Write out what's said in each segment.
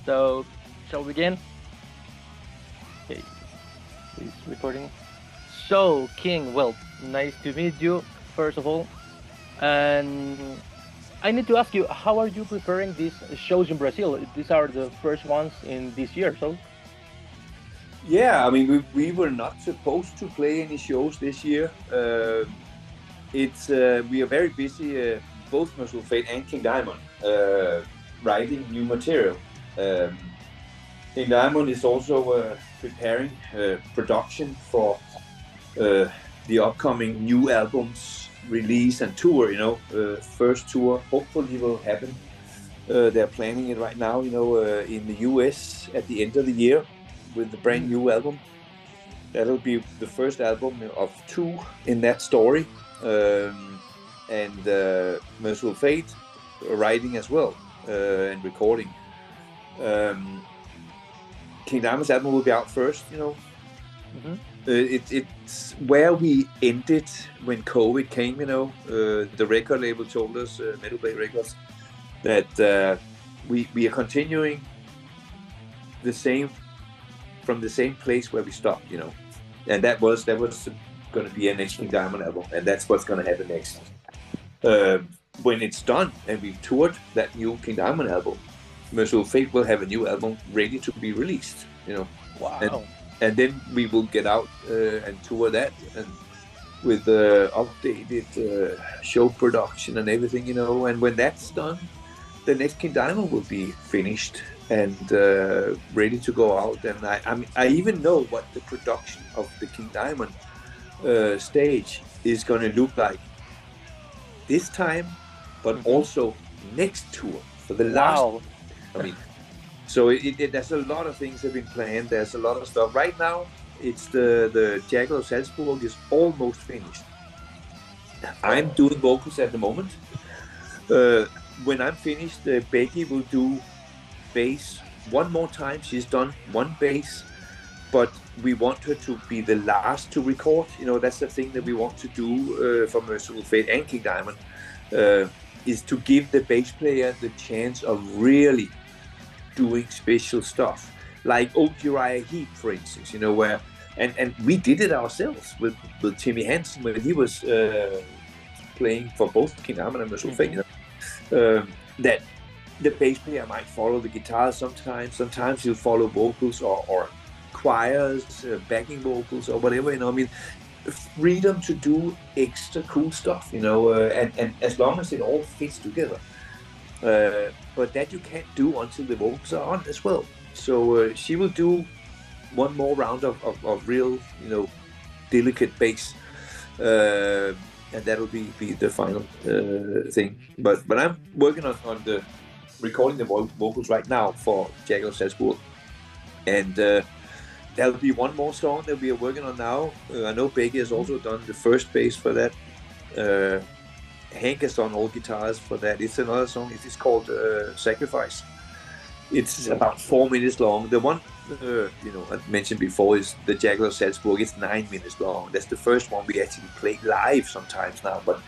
So, shall we begin? Okay, please recording. So, King, well, nice to meet you, first of all. And I need to ask you, how are you preparing these shows in Brazil? These are the first ones in this year, so? Yeah, I mean, we were not supposed to play any shows this year. We are very busy, both Mercyful Fate and King Diamond, writing new material. King Diamond is also preparing production for the upcoming new album's release and tour. First tour hopefully will happen. They're planning it right now. In the US at the end of the year with the brand new album. That'll be the first album of two in that story. Mercyful Fate writing as well and recording. King Diamond's album will be out first. It's where we ended when COVID came. The record label told us, Metal Blade Records, that we are continuing from the same place where we stopped. And that was going to be a next King Diamond album, and that's what's going to happen next. When it's done and we've toured that new King Diamond album, Mercyful Fate will have a new album ready to be released. Wow. And then we will get out and tour that, and with updated show production and everything. And when that's done, the next King Diamond will be finished and ready to go out. And I even know what the production of the King Diamond stage is going to look like this time, but also next tour for the last. Wow. So there's a lot of things have been planned. There's a lot of stuff right now. It's the Jaguar Salzburg is almost finished. I'm doing vocals at the moment. When I'm finished, Becky will do bass one more time. She's done one bass, but we want her to be the last to record. That's the thing that we want to do for Mercyful Fate and King Diamond, is to give the bass player the chance of really doing special stuff, like Old Uriah Heep, for instance. Where and we did it ourselves with Timmy Hansen when he was playing for both King Diamond and Mercyful Fate. That the bass player might follow the guitar sometimes he'll follow vocals or choirs, backing vocals or whatever. Freedom to do extra cool stuff. And as long as it all fits together. But that you can't do until the vocals are on as well. So she will do one more round of real, delicate bass. And that'll be the final thing. But I'm working on the recording the vocals right now for Jaguar Salzburg, and there'll be one more song that we are working on now. I know Becky has also done the first bass for that. Hank has done all guitars for that. It's another song. It is called Sacrifice. It's about 4 minutes long. The one I mentioned before is the Jaguar Salzburg. It's 9 minutes long. That's the first one we actually play live sometimes now. But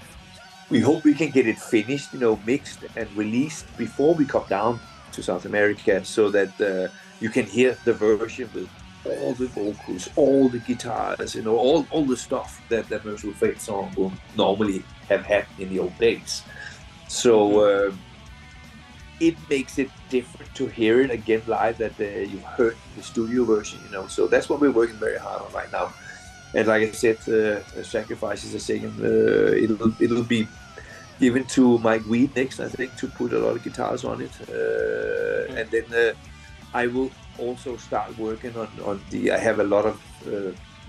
we hope we can get it finished, mixed and released before we come down to South America, so that you can hear the version with all the vocals, all the guitars, all the stuff that Mercyful Fate song will normally have had in the old days. So it makes it different to hear it again live that you've heard the studio version. So that's what we're working very hard on right now. And like I said, Sacrifice is a second. It'll be given to Mike Weed next, I think, to put a lot of guitars on it. And then I will also start working on I have a lot of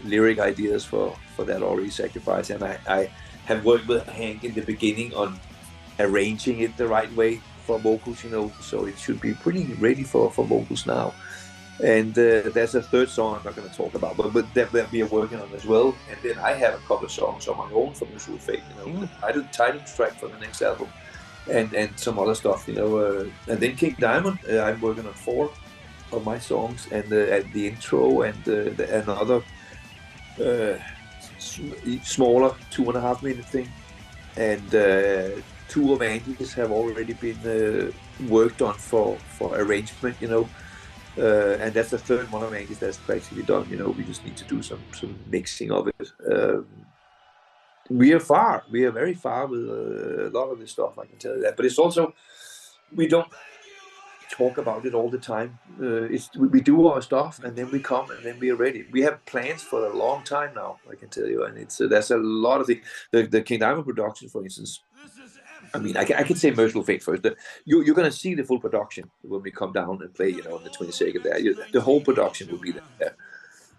lyric ideas for that already, Sacrifice, and I have worked with Hank in the beginning on arranging it the right way for vocals, so it should be pretty ready for vocals now. And there's a third song I'm not going to talk about, but that we are working on as well. And then I have a couple of songs on my own for Mercyful Fate, the title track for the next album, and some other stuff, And then King Diamond, I'm working on 4 of my songs, and the intro and another smaller 2.5 minute thing, and 2 of Andy's have already been worked on for arrangement, you know. And that's the third one of Andy's that's practically done. You know, we just need to do some mixing of it. We are very far with a lot of this stuff, I can tell you that. But it's also, we don't talk about it all the time. We do our stuff and then we come and then we are ready. We have plans for a long time now, I can tell you, and it's there's a lot of the King Diamond production, for instance. I mean, I can say Mercyful Fate first. You're going to see the full production when we come down and play, you know, on the 22nd there. The whole production will be there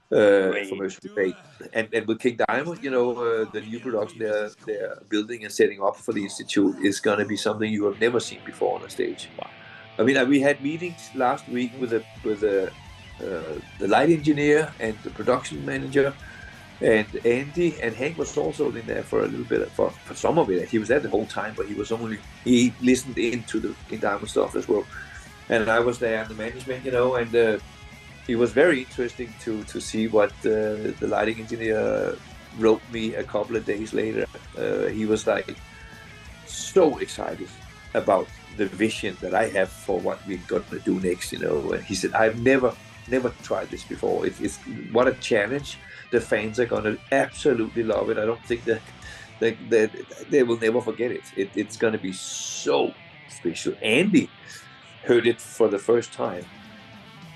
for Mercyful Fate. And with King Diamond, you know, the new production they're building and setting up for the Institute is going to be something you have never seen before on a stage. Wow. I mean, we had meetings last week with the light engineer and the production manager. And Andy and Hank was also in there for a little bit, for some of it. He was there the whole time, but he listened into the King Diamond stuff as well. And I was there in the management, you know, and it was very interesting to see what the lighting engineer wrote me a couple of days later. He was like so excited about the vision that I have for what we're going to do next, you know. And he said, I've never tried this before. It's what a challenge. The fans are going to absolutely love it. I don't think that they will never forget it. It's going to be so special. Andy heard it for the first time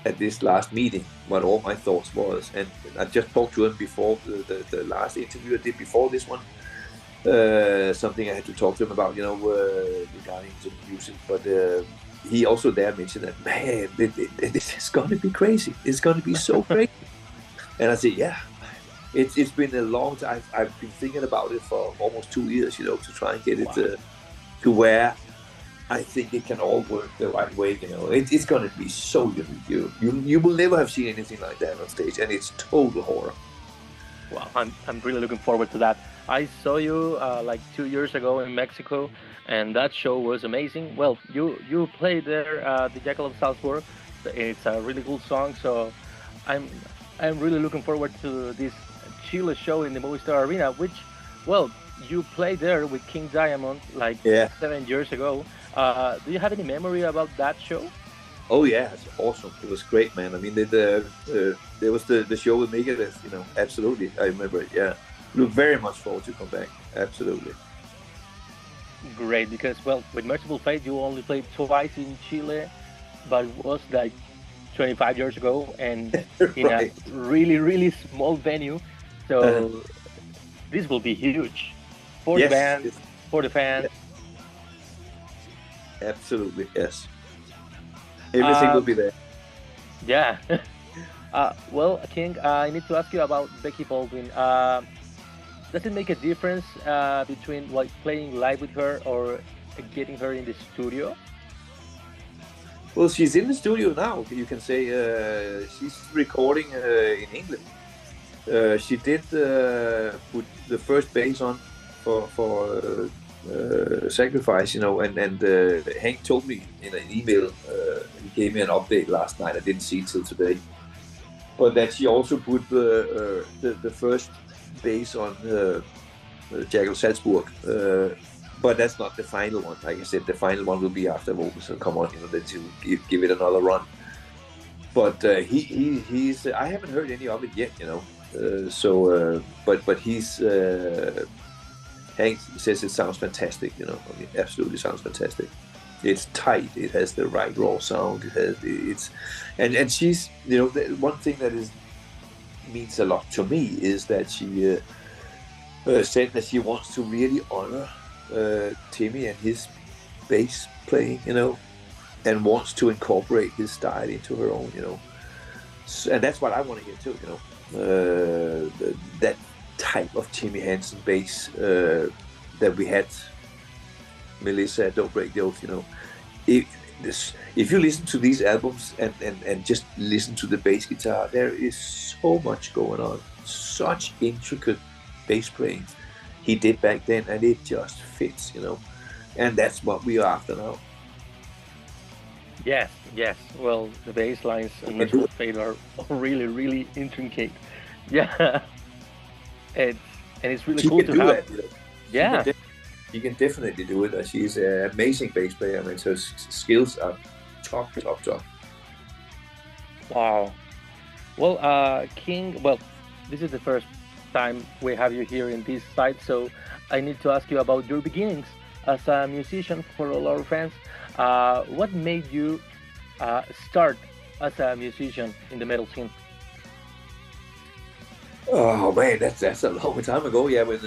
at this last meeting, what all my thoughts was. And I just talked to him before the last interview I did before this one. Something I had to talk to him about, you know, regarding the music. But he also there mentioned that, man, this is going to be crazy. It's going to be so crazy. And I said, yeah. It's been a long time. I've been thinking about it for almost 2 years, you know, to try and get it to where I think it can all work the right way, you know. It's going to be so unique. You will never have seen anything like that on stage, and it's total horror. Wow, I'm really looking forward to that. I saw you like 2 years ago in Mexico, and that show was amazing. Well, you played there, the Jackal of Salzburg. It's a really cool song, so I'm really looking forward to this Chile show in the Movistar Arena, which, well, you played there with King Diamond like 7 years ago. Do you have any memory about that show? Oh yeah, it's awesome. It was great, man. I mean, there was the show with Megadeth, you know. Absolutely, I remember it. Yeah, look very much forward to come back. Absolutely. Great, because well, with Mercyful Fate, you only played twice in Chile, but it was like 25 years ago, and in a really small venue. So this will be huge for the band, for the fans. Absolutely, yes. Everything will be there. Yeah. Well, King, I need to ask you about Becky Baldwin. Does it make a difference between like playing live with her or getting her in the studio? Well, she's in the studio now. You can say she's recording in England. She did put the first bass on for Sacrifice, you know, and Hank told me in an email, he gave me an update last night, I didn't see it till today, but that she also put the first bass on Jackal Salzburg, but that's not the final one. Like I said, the final one will be after vocals will come on, you know, then to give it another run. But he's I haven't heard any of it yet, you know. But he's Hank says it sounds fantastic, you know. I mean, absolutely sounds fantastic. It's tight. It has the right raw sound. And she's, you know, one thing that means a lot to me is that she said that she wants to really honor Timmy and his bass playing, you know, and wants to incorporate his style into her own, you know. And that's what I want to hear too, you know. That type of Timmy Hansen bass that we had, Melissa, Don't Break the Oath, you know. If you listen to these albums and just listen to the bass guitar, there is so much going on, such intricate bass playing he did back then, and it just fits, you know. And that's what we are after now. Yes. Well, the bass lines in Mercyful Fate are really intricate. Yeah. And it's really cool to have. That, you know? She can definitely do it. She's an amazing bass player. I mean, her skills are top. Wow. Well, King, well, this is the first time we have you here in this site, so I need to ask you about your beginnings as a musician for all our fans. What made you start as a musician in the metal scene? Oh man, that's a long time ago. Yeah, when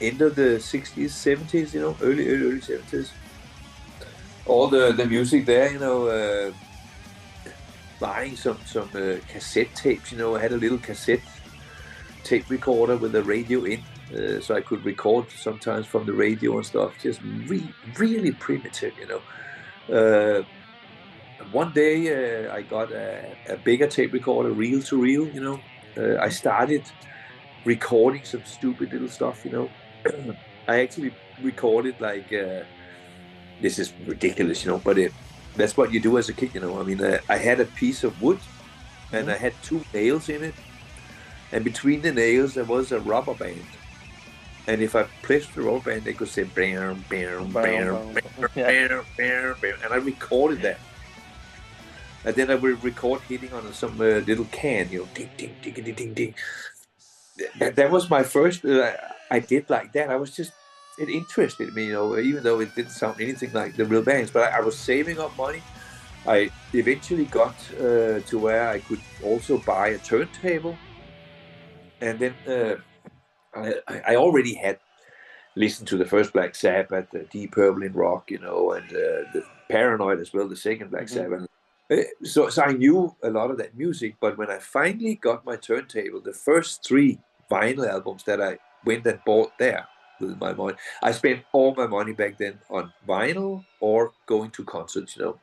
end of the 60s, 70s, you know, early 70s. All the music there, you know, buying some cassette tapes. You know, I had a little cassette tape recorder with a radio in, so I could record sometimes from the radio and stuff. Just really primitive, you know. One day I got a bigger tape recorder, reel to reel. You know, I started recording some stupid little stuff. You know, I actually recorded like. This is ridiculous, you know, but that's what you do as a kid, you know. I mean, I had a piece of wood and I had 2 nails in it, and between the nails there was a rubber band, and if I pressed the rubber band, they could say bam, bam, bam, bam, bam, bam, bam, and I recorded that. And then I would record hitting on some little can, you know, ding, ding, ding, ding, ding, ding. That was my first. I did like that. I was just. It interested me, you know, even though it didn't sound anything like the real bands. But I was saving up money. I eventually got to where I could also buy a turntable, and then I already had listened to the first Black Sabbath, Deep Purple in rock, you know, and the Paranoid as well, the second Black Sabbath. So I knew a lot of that music. But when I finally got my turntable, the first 3 vinyl albums that I went and bought there. With my money, I spent all my money back then on vinyl or going to concerts, you know.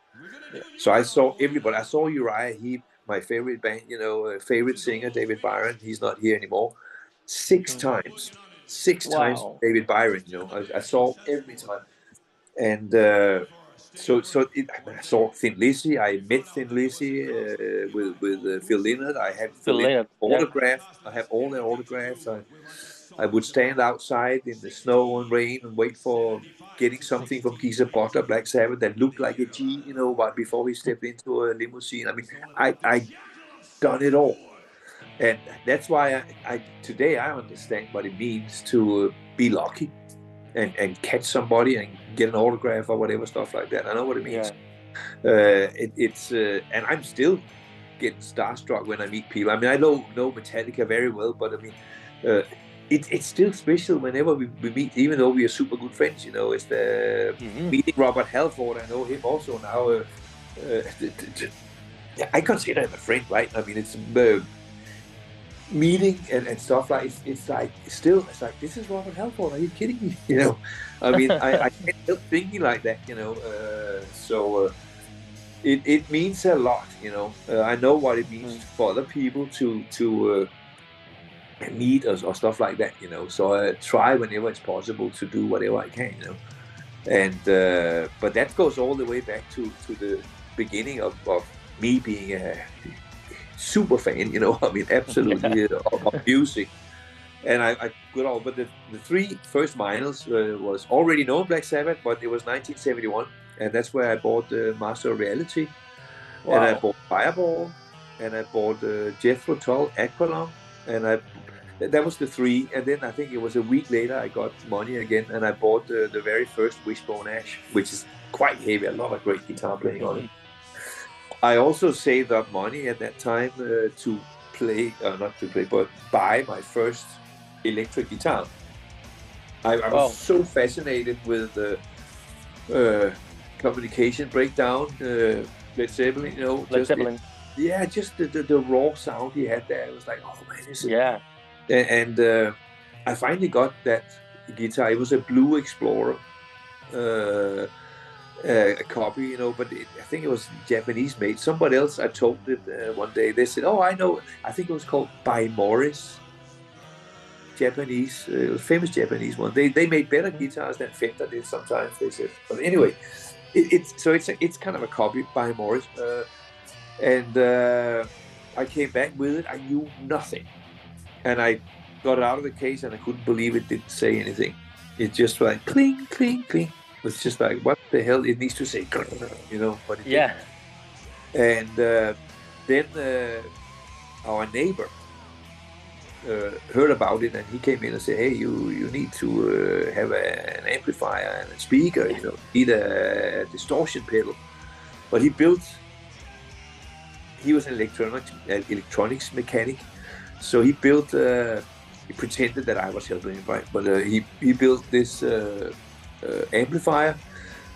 So I saw everybody. I saw Uriah Heep, my favorite band, you know, favorite singer, David Byron. He's not here anymore. 6 times, 6 times David Byron. You know, I saw every time, and so I saw Thin Lizzy. I met Thin Lizzy with Phil Lynott. I had Phil Lynott autograph. I have all their autographs. I would stand outside in the snow and rain and wait for getting something from Geezer Butler, Black Sabbath, that looked like a G, you know, but before he stepped into a limousine. I mean, I done it all. And that's why today I understand what it means to be lucky and catch somebody and get an autograph or whatever, stuff like that. I know what it means. And I'm still getting starstruck when I meet people. I mean, I know Metallica very well, but I mean, it's still special whenever we meet, even though we are super good friends. You know, it's the meeting Robert Halford. I know him also now. I consider him a friend, right? I mean, it's meeting and stuff like it's like this is Robert Halford. Are you kidding me? You know, I mean, I can't help thinking like that. You know, it means a lot. You know, I know what it means for other people to meet or stuff like that, you know. So I try whenever it's possible to do whatever I can, you know. And but that goes all the way back to the beginning of me being a super fan, you know. I mean, absolutely of music. And I got all, but the 3 first vinyls was already known Black Sabbath, but it was 1971, and that's where I bought the Master of Reality, and I bought Fireball, and I bought Jethro Tull, Aqualung, and that was the 3, and then I think it was a week later I got money again, and I bought the very first Wishbone Ash, which is quite heavy, a lot of great guitar playing on it. I also saved up money at that time to play, not to play, but buy my first electric guitar. I was so fascinated with the Communication Breakdown, Led Zeppelin, you know. Led Zeppelin. Just the raw sound he had there. It was like, oh man, this is... Yeah. And I finally got that guitar. It was a Blue Explorer, a copy, you know, but I think it was Japanese made. Somebody else, I told it one day. They said, "Oh, I know. I think it was called by Morris." Japanese, it was famous Japanese one. They made better guitars than Fender did sometimes. They said, but anyway, it's kind of a copy by Morris, and I came back with it. I knew nothing. And I got it out of the case, and I couldn't believe it didn't say anything. It just went cling, cling, cling. It's just like, what the hell? It needs to say, you know, but it Yeah. didn't. And then our neighbor heard about it, and he came in and said, "Hey, you need to have an amplifier and a speaker. You know, need a distortion pedal." But he was an electronics mechanic, so he built. He pretended that I was helping him, right? But he built this amplifier,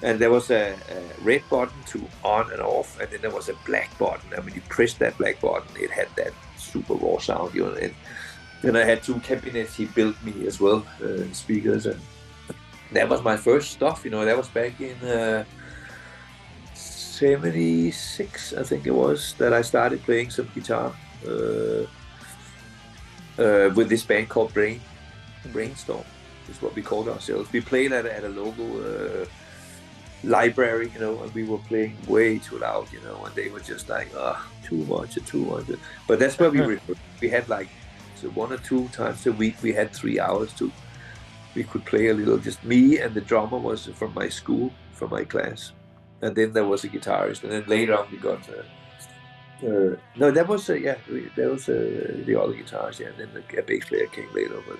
and there was a red button to on and off, and then there was a black button. And when you pressed that black button, it had that super raw sound, you know. And then I had 2 cabinets he built me as well, speakers, and that was my first stuff, you know. That was back in 76, I think it was, that I started playing some guitar with this band called Brainstorm, is what we called ourselves. We played at a local library, you know, and we were playing way too loud, you know, and they were just like, too much. But that's where we had like, so 1 or 2 times a week, we had 3 hours we could play a little, just me, and the drummer was from my school, from my class. And then there was a guitarist, and then later on we got, no, that was, there was the other guitarist, yeah, and then a bass player came later, but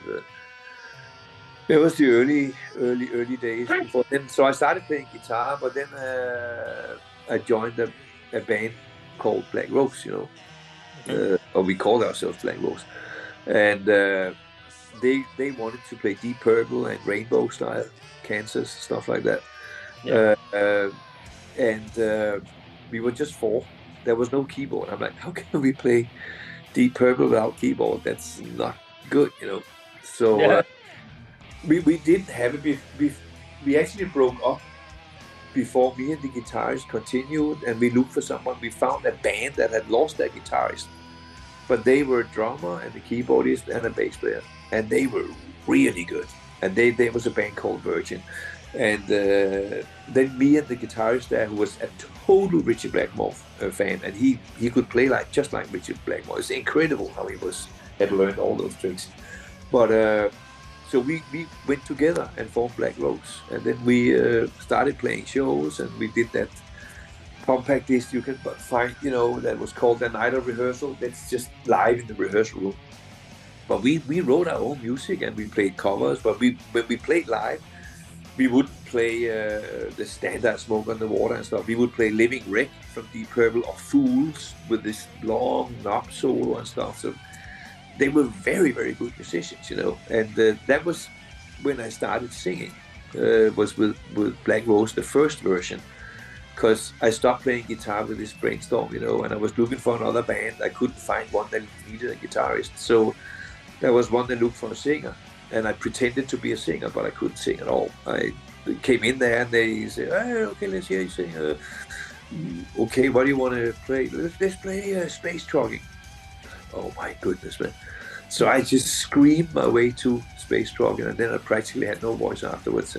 it was the early days before then. So I started playing guitar, but then I joined a band called Black Rose, you know, or we called ourselves Black Rose, and they wanted to play Deep Purple and Rainbow style, Kansas, stuff like that. Yeah. And we were just 4. There was no keyboard. I'm like, how can we play Deep Purple without keyboard? That's not good, you know. So we didn't have it. We actually broke up before me and the guitarist continued, and we looked for someone. We found a band that had lost their guitarist, but they were a drummer and a keyboardist and a bass player, and they were really good. And there was a band called Virgin. And then me and the guitarist there, who was a total Richard Blackmore fan, and he could play just like Richard Blackmore. It's incredible how he had learned all those tricks. But so we went together and formed Black Rose, and then we started playing shows, and we did that compact disc you can find, you know, that was called The Night of Rehearsal. That's just live in the rehearsal room. But we wrote our own music, and we played covers. But when we played live, we wouldn't play the standard Smoke on the Water and stuff. We would play Living Wreck from Deep Purple, or Fools with this long knob solo and stuff. So they were very, very good musicians, you know. And that was when I started singing, was with Black Rose, the first version. Because I stopped playing guitar with this Brainstorm, you know, and I was looking for another band. I couldn't find one that needed a guitarist. So there was one that looked for a singer. And I pretended to be a singer, but I couldn't sing at all. I came in there and they said, okay, let's hear you sing. Okay, what do you want to play? Let's play Space Trucking. Oh my goodness, man. So I just screamed my way to Space Trucking, and then I practically had no voice afterwards.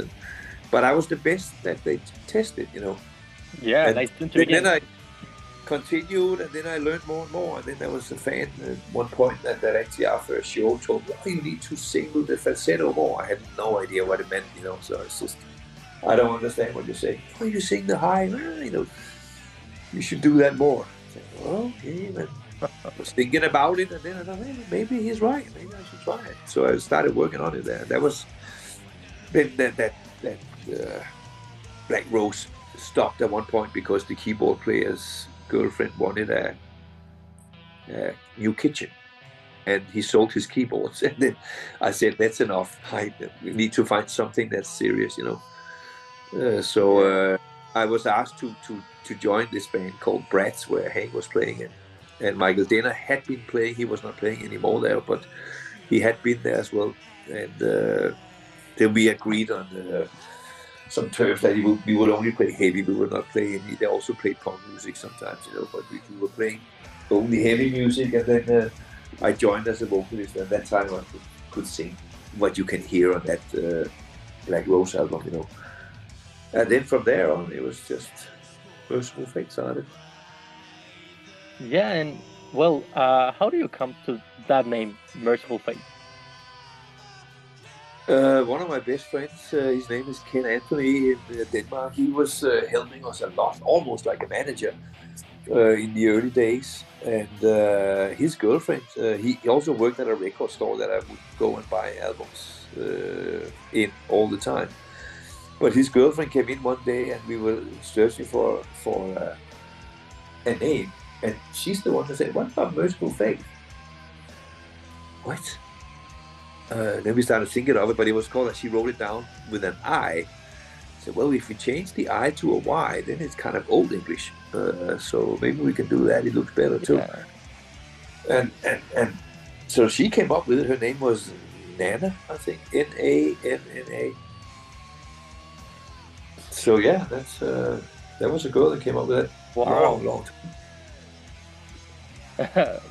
But I was the best that they tested, you know. Yeah, and nice to begin. Then I continued, and then I learned more and more. And then there was a fan at one point that actually after a show told me, you need to sing with the falsetto more. I had no idea what it meant, you know. So it's just, I don't understand what you say. Oh, you sing the high, you know, you should do that more. I said, okay, man. I was thinking about it, and then I thought, hey, maybe he's right. Maybe I should try it. So I started working on it there. That was then that Black Rose stopped at one point because the keyboard player's girlfriend wanted a new kitchen, and he sold his keyboards. And then I said, that's enough. We need to find something that's serious, you know. So I was asked to join this band called Brats, where Hank was playing it. And Michael Denner had been playing. He was not playing anymore there, but he had been there as well. And then we agreed on some terms that we would only play heavy. We would not play any. They also played punk music sometimes, you know, but we were playing only heavy music. And then I joined as a vocalist. And that time I could sing what you can hear on that Black Rose album, you know. And then from there on, it was just Mercyful Fate started. Yeah, and well, how do you come to that name, Mercyful Fate? One of my best friends, his name is Ken Anthony in Denmark. He was helping us a lot, almost like a manager in the early days. And his girlfriend, he also worked at a record store that I would go and buy albums in all the time. But his girlfriend came in one day and we were searching for a name. And she's the one that said, "What about Mercyful Fate?" What? Then we started thinking of it, but it was called, she wrote it down with an I. So, well, if we change the I to a Y, then it's kind of old English. So maybe we can do that. It looks better too. Yeah. And so she came up with it. Her name was Nana, I think. Nanna. So yeah, that was a girl that came up with it. Wow. Long time.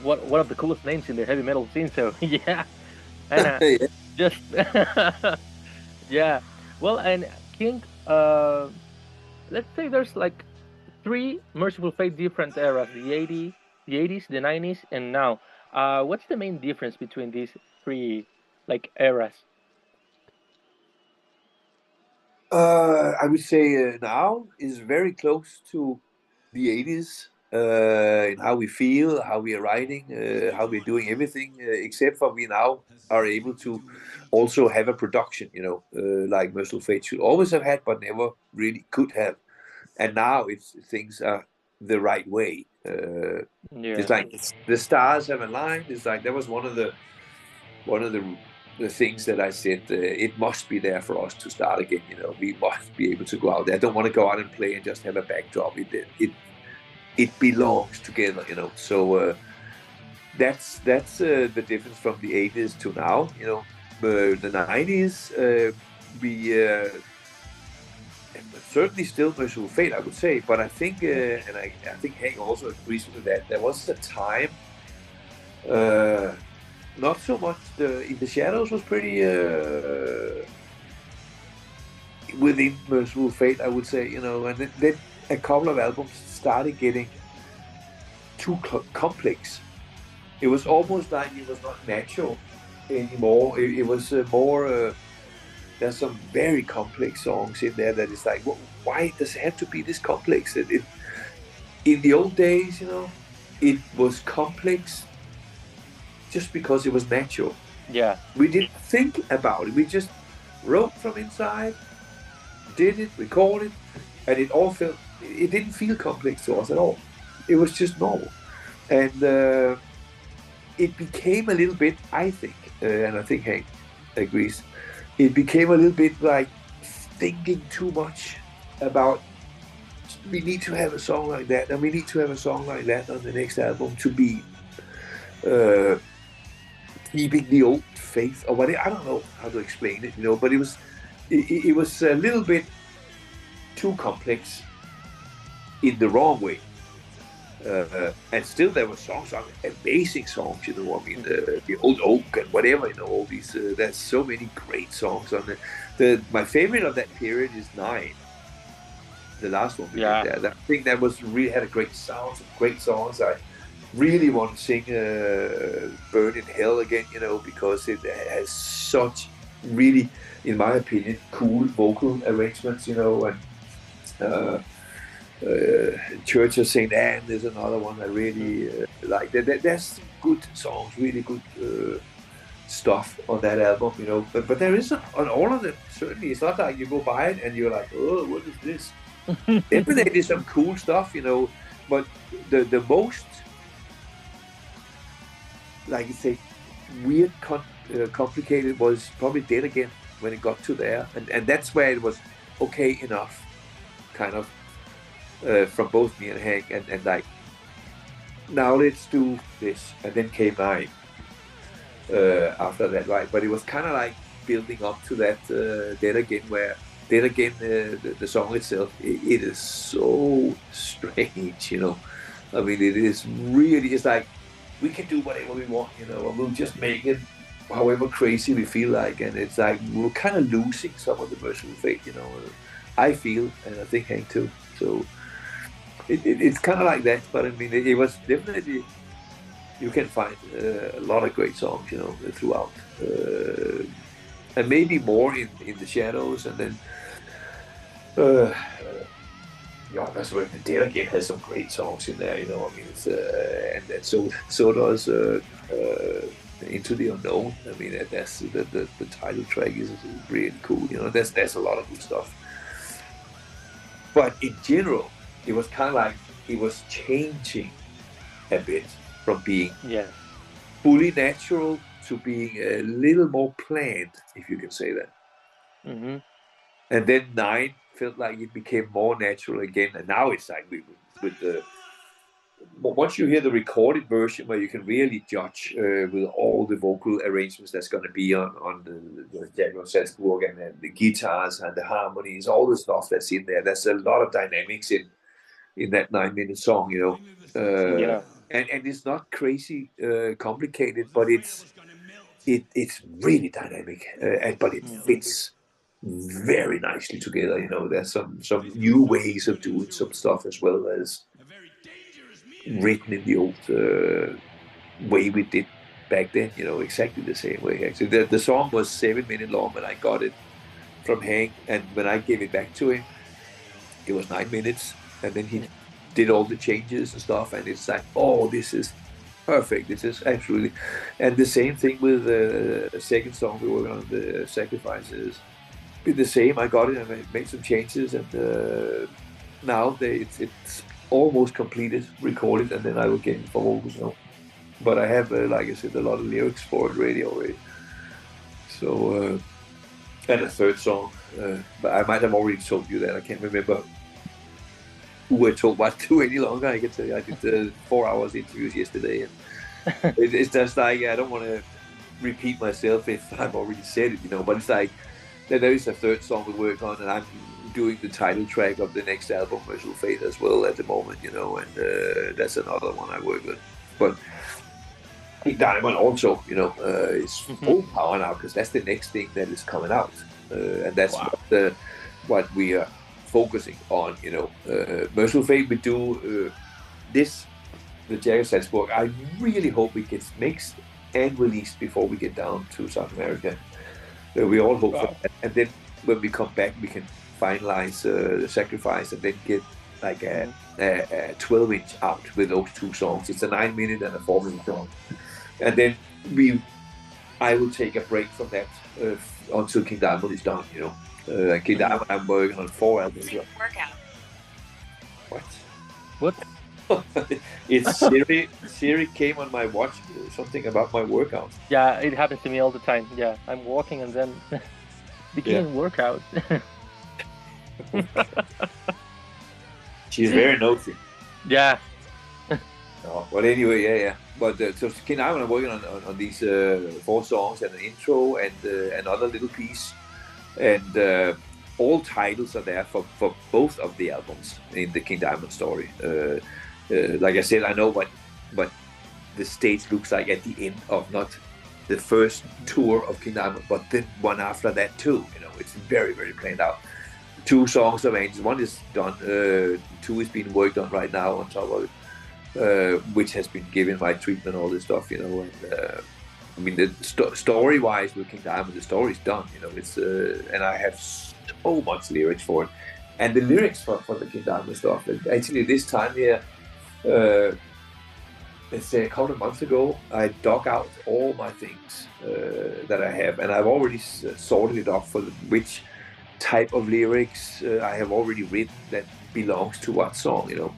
One of the coolest names in the heavy metal scene. So yeah. And Yeah. just yeah. Well, and King, let's say there's like 3 Mercyful Fate different eras: the 80s, the 90s, and now. What's the main difference between these 3 like eras? I would say now is very close to the 80s in how we feel, how we are writing, how we're doing everything, except for we now are able to also have a production, like Mercyful Fate should always have had, but never really could have. And now things are the right way. It's like the stars have aligned. It's like that was one of the things that I said, it must be there for us to start again. We must be able to go out there. I don't want to go out and play and just have a backdrop. It belongs together. So that's the difference from the 80s to now. The 90s, we certainly still Mercyful Fate, I would say. But I think, and I think Hank also agrees with that. There was a time. Not so much. In the Shadows was pretty within Mercyful Fate, I would say, and then a couple of albums started getting too complex. It was almost like it was not natural anymore. It was more. There's some very complex songs in there that is like, why does it have to be this complex? In the old days, it was complex just because it was natural. Yeah. We didn't think about it. We just wrote from inside, did it, recorded, and it didn't feel complex to us at all. It was just normal. And it became a little bit, I think, and I think Hank agrees, it became a little bit like thinking too much about, we need to have a song like that, and we need to have a song like that on the next album to be keeping the old faith or whatever. I don't know how to explain it, but it was a little bit too complex in the wrong way. And still there were songs, amazing songs, the Old Oak and whatever, all these, there's so many great songs on it. My favorite of that period is 9, the last one we did there. I think that really had a great sound, some great songs. I really want to sing Burn in Hell again, because it has such really, in my opinion, cool vocal arrangements, and Church of St. Anne is another one I really like. There's good songs, really good stuff on that album, But there isn't on all of them. Certainly, it's not like you go by it and you're like, oh, what is this? Definitely some cool stuff, But the most, like you say, weird, complicated was probably Dead Again when it got to there, and that's where it was okay enough, kind of. From both me and Hank, and like, now let's do this, and then came 9 after that, right? But it was kind of like building up to that Dead Again, where Dead Again, the song itself, it is so strange, I mean, it is really, it's like, we can do whatever we want, and we'll just make it however crazy we feel like, and it's like, we're kind of losing some of the Mercyful Fate, I feel, and I think Hank too, so it's kind of like that, but I mean, it was definitely, you can find a lot of great songs, throughout. and maybe more in the shadows, and then yeah, that's where the Dead Again has some great songs in there, you know. I mean, it's, and so does Into the Unknown. I mean, that's the title track is really cool, you know. There's a lot of good stuff. But in general, it was kind of like it was changing a bit from being fully natural to being a little more planned, if you can say that. Mm-hmm. And then 9 felt like it became more natural again. And now it's like with the once you hear the recorded version where you can really judge with all the vocal arrangements that's going to be on the Jaguar Salzburg and the guitars and the harmonies, all the stuff that's in there. There's a lot of dynamics in that 9-minute song, you know. And it's not crazy complicated, but it's really dynamic, but it fits very nicely together. You know, there's some new ways of doing some stuff as well as written in the old way we did back then. You know, exactly the same way. Actually, the song was 7 minutes long when I got it from Hank, and when I gave it back to him, it was 9 minutes, and then he did all the changes and stuff, and it's like, oh, this is perfect. This is absolutely, and the same thing with the second song we were on, the Sacrifices. Did the same. I got it and I made some changes, and now it's almost completed, recorded, and then I will get it for vocals now. But I have, like I said, a lot of lyrics for it ready already. So, and a third song, but I might have already told you that. I can't remember who I told what to any longer. I can tell you, I did 4 hours interviews yesterday, and it's just like I don't want to repeat myself if I've already said it, you know. But it's like there is a third song we work on, and I'm doing the title track of the next album, Mercyful Fate, as well at the moment, you know. And that's another one I work with. But Diamond also, you know, is full power now because that's the next thing that is coming out, and that's what we are focusing on, you know. Mercyful Fate, we do this, the Jaguar Salzburg. I really hope it gets mixed and released before we get down to South America. We all hope for that, and then when we come back, we can finalize the Sacrifice and then get like a 12-inch out with those two songs. It's a 9-minute and a 4-minute song, and then I will take a break from that until King Diamond is done, you know. King Diamond, I'm working on 4 albums. Workout. What? It's Siri came on my watch, something about my workout. Yeah, it happens to me all the time. Yeah, I'm walking and then begin workout. She's very nosy. Yeah. No, but anyway, yeah. But so King Diamond, I'm working on these 4 songs and an intro and another little piece, and all titles are there for both of the albums in the King Diamond story. Like I said, I know what the stage looks like at the end of not the first tour of King Diamond, but the one after that too. You know, it's very, very planned out. 2 songs of Angels. 1 is done. 2 is being worked on right now on top of it, which has been given my treatment, all this stuff. You know, and I mean, the story-wise with King Diamond, the story's done. You know, it's and I have so much lyrics for it, and the lyrics for the King Diamond stuff. Actually, this time here. Let's say a couple of months ago, I dug out all my things that I have, and I've already sorted it up for which type of lyrics I have already written that belongs to what song, you know.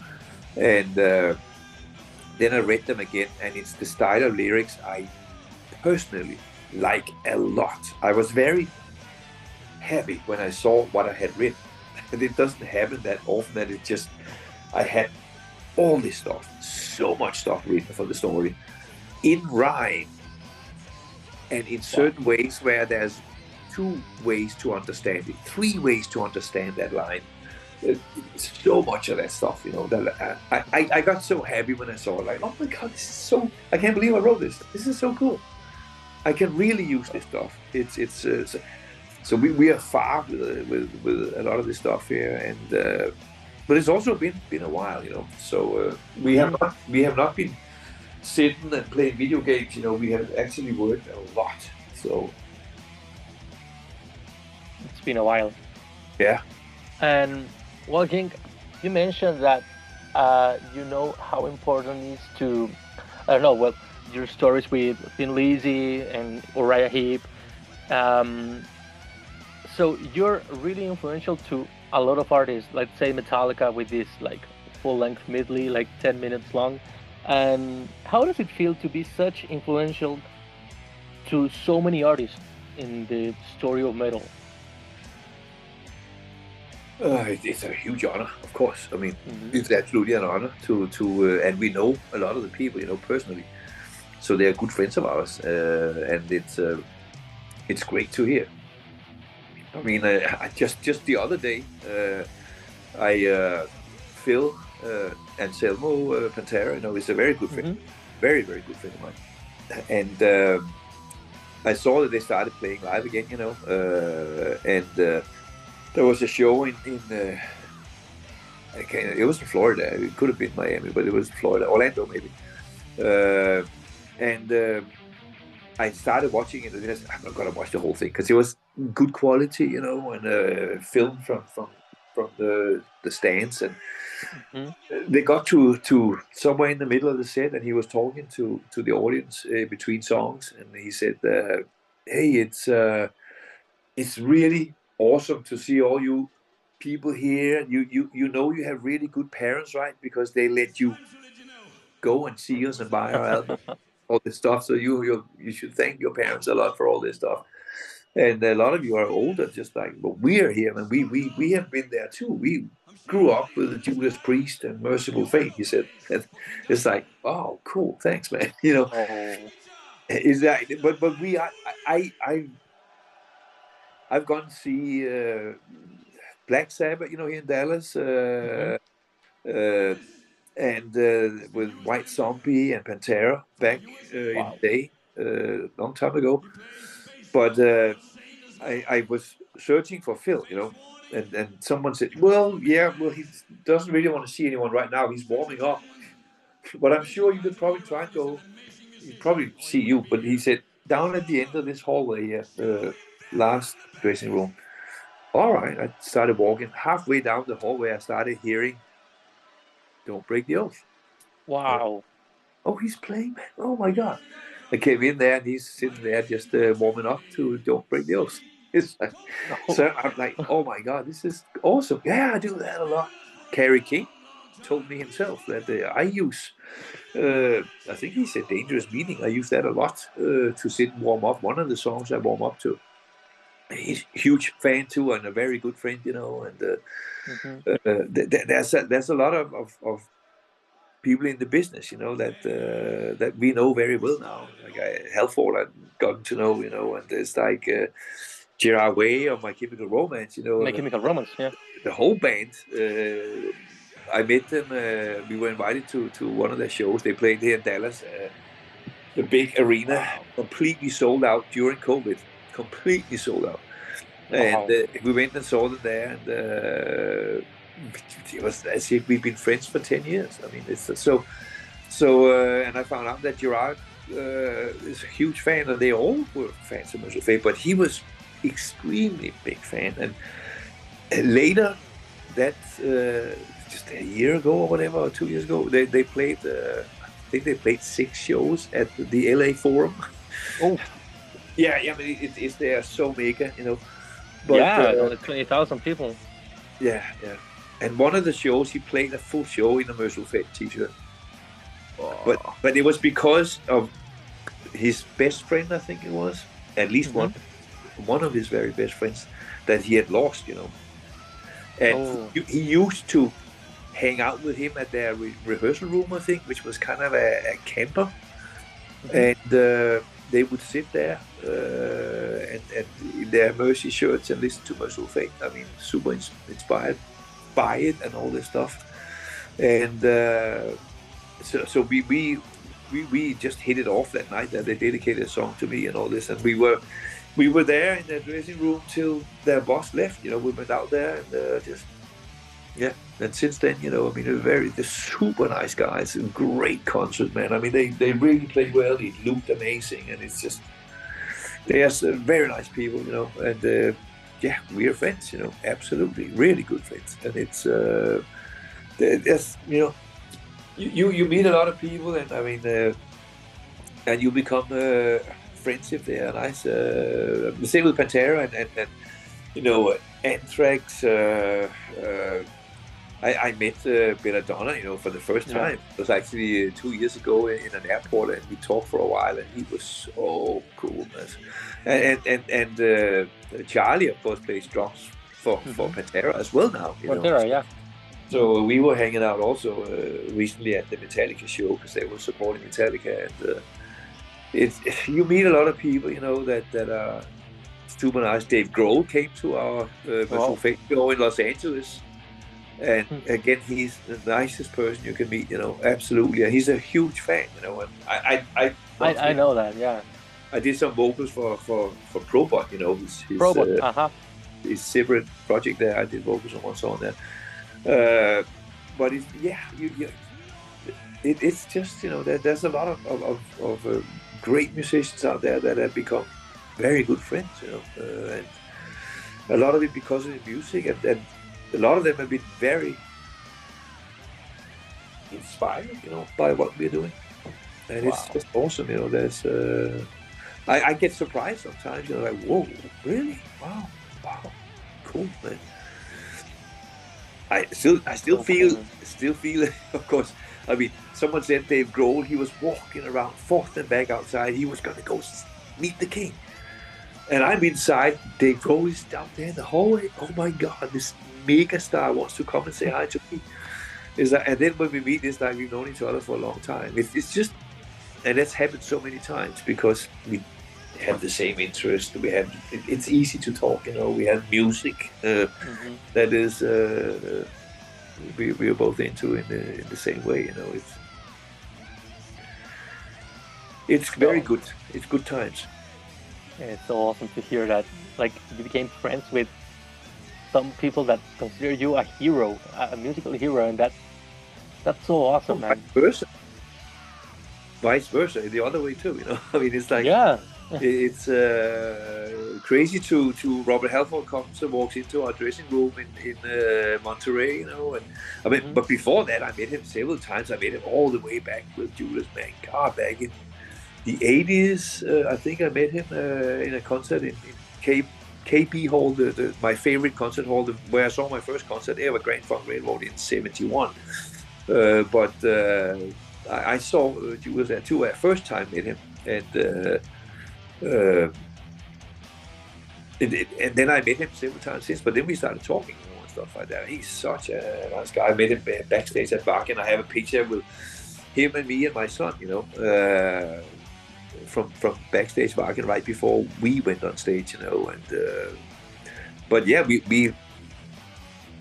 And then I read them again, and it's the style of lyrics I personally like a lot. I was very happy when I saw what I had written, and it doesn't happen that often that it just I had all this stuff, so much stuff written for the story, in rhyme, and in certain ways where there's 2 ways to understand it, 3 ways to understand that line. So much of that stuff, you know, that I got so happy when I saw it, like, oh my God, this is so, I can't believe I wrote this. This is so cool. I can really use this stuff. It's so we are far with a lot of this stuff here, and but it's also been a while, you know. So we have not been sitting and playing video games, you know. We have actually worked a lot. So It's been a while. Yeah. And well, King, you mentioned that you know how important it is to, I don't know, well, your stories with Thin Lizzy and Uriah Heep. Um, so you're really influential to a lot of artists, let's say Metallica with this like full length medley, like 10 minutes long. And how does it feel to be such influential to so many artists in the story of metal? It's a huge honor, of course. I mean, Hmm. it's absolutely an honor to and we know a lot of the people, personally. So they are good friends of ours, and it's great to hear. I mean, I just the other day, Phil Anselmo Pantera, is a very good friend, Hmm. very very good friend of mine, and I saw that they started playing live again, and there was a show in it was in Florida. It could have been Miami, but it was Florida, Orlando maybe, and I started watching it, and I'm not gonna watch the whole thing because it was good quality, and filmed from the stands, and Hmm. they got to somewhere in the middle of the set, and he was talking to the audience between songs, and he said, "Hey, it's really awesome to see all you people here. You have really good parents, right? Because they let you go and see us and buy our album, all this stuff. So you should thank your parents a lot for all this stuff. And a lot of you are older, just like, but we are here, and we have been there too. We grew up with Judas Priest and Mercyful Fate." He said, and it's like, oh, cool, thanks, man. Oh. Is that? But we are. I've gone to see Black Sabbath, here in Dallas, Hmm. uh, and with White Zombie and Pantera back in Wow. the day, long time ago. But I was searching for Phil, and someone said, "Well, yeah, well, he doesn't really want to see anyone right now. He's warming up, but I'm sure you could probably try and go. He'd probably see you." But he said, "Down at the end of this hallway here, last dressing room." All right, I started walking. Halfway down the hallway, I started hearing "Don't Break the Oath." Wow. Oh, he's playing, man. Oh my God. I came in there and he's sitting there just warming up to "Don't Break the Oath." It's like, No. so I'm like, oh my God, this is awesome. Yeah, I do that a lot. Kerry King told me himself that I use, I think he said "Dangerous Meaning." I use that a lot to sit and warm up. One of the songs I warm up to. He's a huge fan too, and a very good friend, and Hmm. there's a lot of people in the business, that we know very well now. Like Halford, I've gotten to know, and there's like Gerard Way of My Chemical Romance, My Chemical Romance, yeah. the whole band. I met them. We were invited to one of their shows. They played here in Dallas, the big arena, Wow. completely sold out during COVID. Completely sold out. And Wow. we went and saw them there, and it was as if we've been friends for 10 years. I mean, it's and I found out that Gerard is a huge fan, and they all were fans of Mercyful Fate, but he was extremely big fan. And later, that just a year ago or whatever, or 2 years ago, they played, I think they played 6 shows at the LA Forum. Oh, Yeah, I mean, they are so mega, But yeah, only 20,000 people. yeah, yeah. And one of the shows, he played a full show in a Mercyful Fate t-shirt. Oh. But it was because of his best friend, I think it was, at least Hmm. one of his very best friends that he had lost, And Oh. he used to hang out with him at their rehearsal room, I think, which was kind of a camper. Hmm. And they would sit there and in their Mercy shirts and listen to Mercyful Fate. I mean, super inspired by it and all this stuff. And so we just hit it off that night that they dedicated a song to me and all this. And we were there in the dressing room till their boss left. We went out there and just, yeah. And since then, I mean, they're super nice guys and great concert, man. I mean, they really played well. It looked amazing, and it's just they are very nice people, And yeah, we are friends, you know, absolutely, really good friends. And it's, there's, you know, you meet a lot of people, and I mean, and you become friends if they are nice. The same with Pantera and you know, Anthrax. I met Belladonna, you know, for the first time. It was actually 2 years ago in an airport, and we talked for a while, and he was so cool, man. And Charlie, of course, plays drums for Pantera as well now. You know? Pantera, yeah. So we were hanging out also recently at the Metallica show because they were supporting Metallica, and you meet a lot of people, you know, that are super nice. Dave Grohl came to our Mercyful Fate show in Los Angeles. And again, he's the nicest person you can meet, you know, absolutely. And he's a huge fan, you know. And I know that, yeah. I did some vocals for Probot, you know, his separate project there. I did vocals on one song there. But it's, yeah, it's just, you know, there's a lot of great musicians out there that have become very good friends, you know. And a lot of it because of the music, and a lot of them have been very inspired, you know, by what we're doing, and it's just awesome. You know, there's I get surprised sometimes. You know, like, whoa, really? Wow, cool, man. I still feel. Of course, I mean, someone said Dave Grohl. He was walking around forth and back outside. He was gonna go meet the king. And I'm inside. Dave Grohl is down there in the hallway. Oh my God, this mega star wants to come and say hi to me. And then when we meet, it's like we've known each other for a long time. It's just, and that's happened so many times because we have the same interest. It's easy to talk, you know. We have music that is we are both into in the same way, you know. It's very good. It's good times. Yeah, it's so awesome to hear that, like, you became friends with some people that consider you a hero, a musical hero, and that's so awesome, man. Vice versa, the other way too, you know. I mean, it's like, it's crazy to Robert Halford comes and walks into our dressing room in Monterey, you know. And I mean, but before that, I met him several times. I met him all the way back with Judas, man. God, back in the 80s, I think I met him in a concert in KB Hall, my favorite concert hall, where I saw my first concert ever, Grand Funk Railroad, in '71. But I saw Judas there too. I first time met him, and then I met him several times since. But then we started talking, you know, and stuff like that. He's such a nice guy. I met him backstage at Wacken. I have a picture with him and me and my son, you know. From backstage Wacken right before we went on stage, you know, and but yeah, we've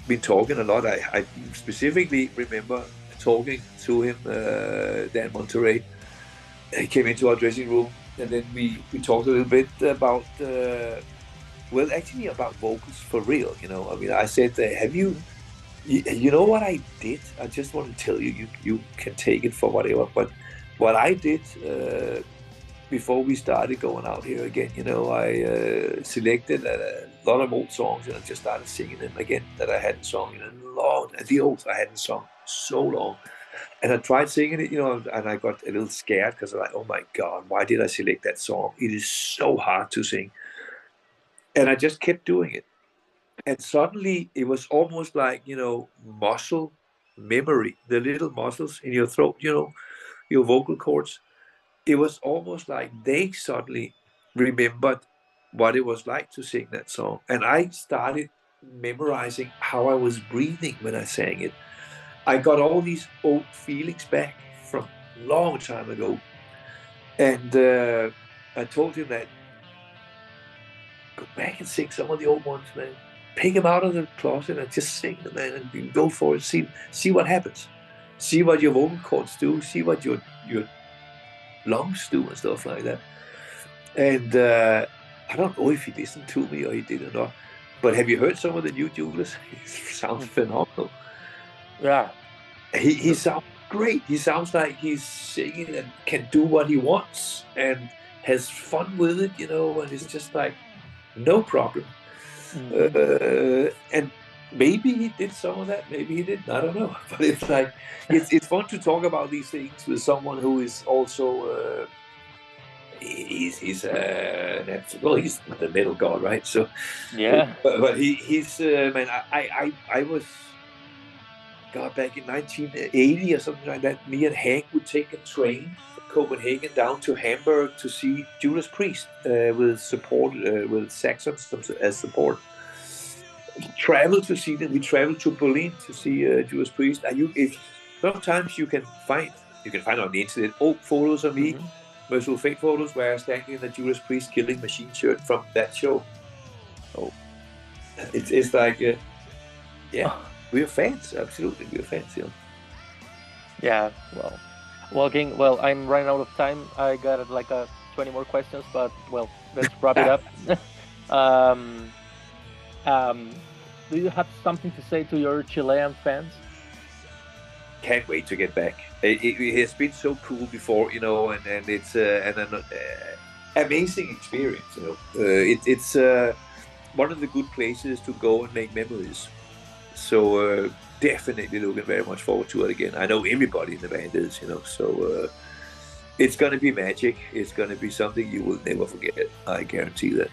been talking a lot. I specifically remember talking to him there in Monterey. He came into our dressing room, and then we talked a little bit about well, actually about vocals for real, you know. I mean, I said, have you know what I did? I just want to tell you, you can take it for whatever, but what I did before we started going out here again, you know, I selected a lot of old songs, and I just started singing them again that I hadn't sung in a long, the old I hadn't sung so long. And I tried singing it, you know, and I got a little scared because I'm like, oh my God, why did I select that song? It is so hard to sing. And I just kept doing it. And suddenly it was almost like, you know, muscle memory, the little muscles in your throat, you know, your vocal cords. It was almost like they suddenly remembered what it was like to sing that song. And I started memorizing how I was breathing when I sang it. I got all these old feelings back from a long time ago. And I told him that, go back and sing some of the old ones, man. Pick them out of the closet and just sing them, man, and go for it. See what happens. See what your vocal cords do. See what your lungs do and stuff like that. And I don't know if he listened to me or he did or not, but have you heard some of the new Judas? He sounds phenomenal. Yeah. He sounds great. He sounds like he's singing and can do what he wants and has fun with it, you know, and it's just like, no problem. And maybe he did some of that, maybe he didn't, I don't know. But it's like, it's fun to talk about these things with someone who is also, he's the metal god, right? So Yeah. but he's man, I was, God, back in 1980 or something like that, me and Hank would take a train from Copenhagen down to Hamburg to see Judas Priest with support, with Saxons as support. Travel to see them. We traveled to Berlin to see Judas Priest. Sometimes you can find on the internet old photos of me, Mercyful Fate photos, where I'm standing in the Judas Priest Killing Machine shirt from that show. Oh, it's like, yeah, we're fans. Absolutely, we're fans. Yeah. Yeah. Well, King. Well, I'm running out of time. I got like 20 more questions, but well, let's wrap it up. Do you have something to say to your Chilean fans? Can't wait to get back. It has been so cool before, you know, and it's an amazing experience. You know, it's one of the good places to go and make memories. So definitely looking very much forward to it again. I know everybody in the band is, you know, so it's gonna be magic. It's gonna be something you will never forget. I guarantee that.